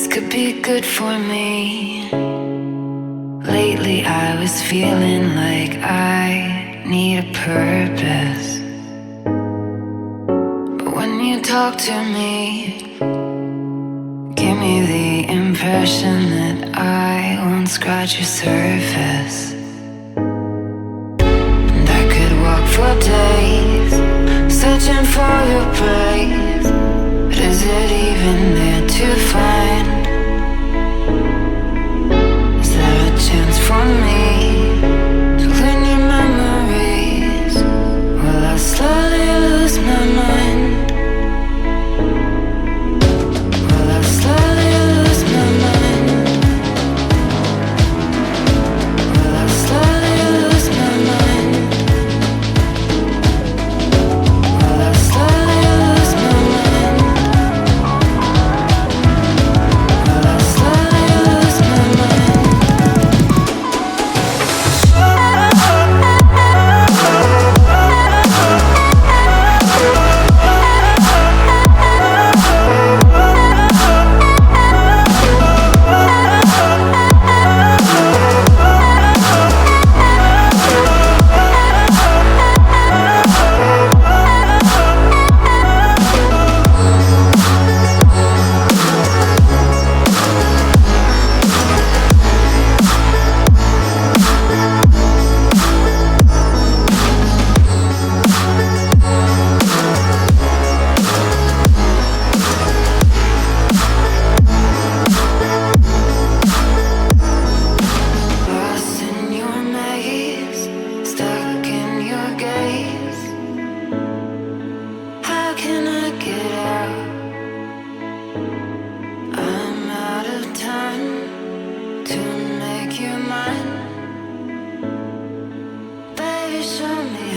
could be good for me. Lately I was feeling like I need a purpose. But when you talk to me, give me the impression that I won't scratch your surface. And I could walk for days, searching for your praise. But is it even there to find? Is there a chance for me to learn your memories? Will I slowly lose my mind? Will I slowly lose my mind? Will I slowly lose my mind? Will I slowly lose my mind? Will I slowly lose my mind? Lost in your maze, stuck in your gaze. How can I get out? I'm out of time to make you mine. Baby, show me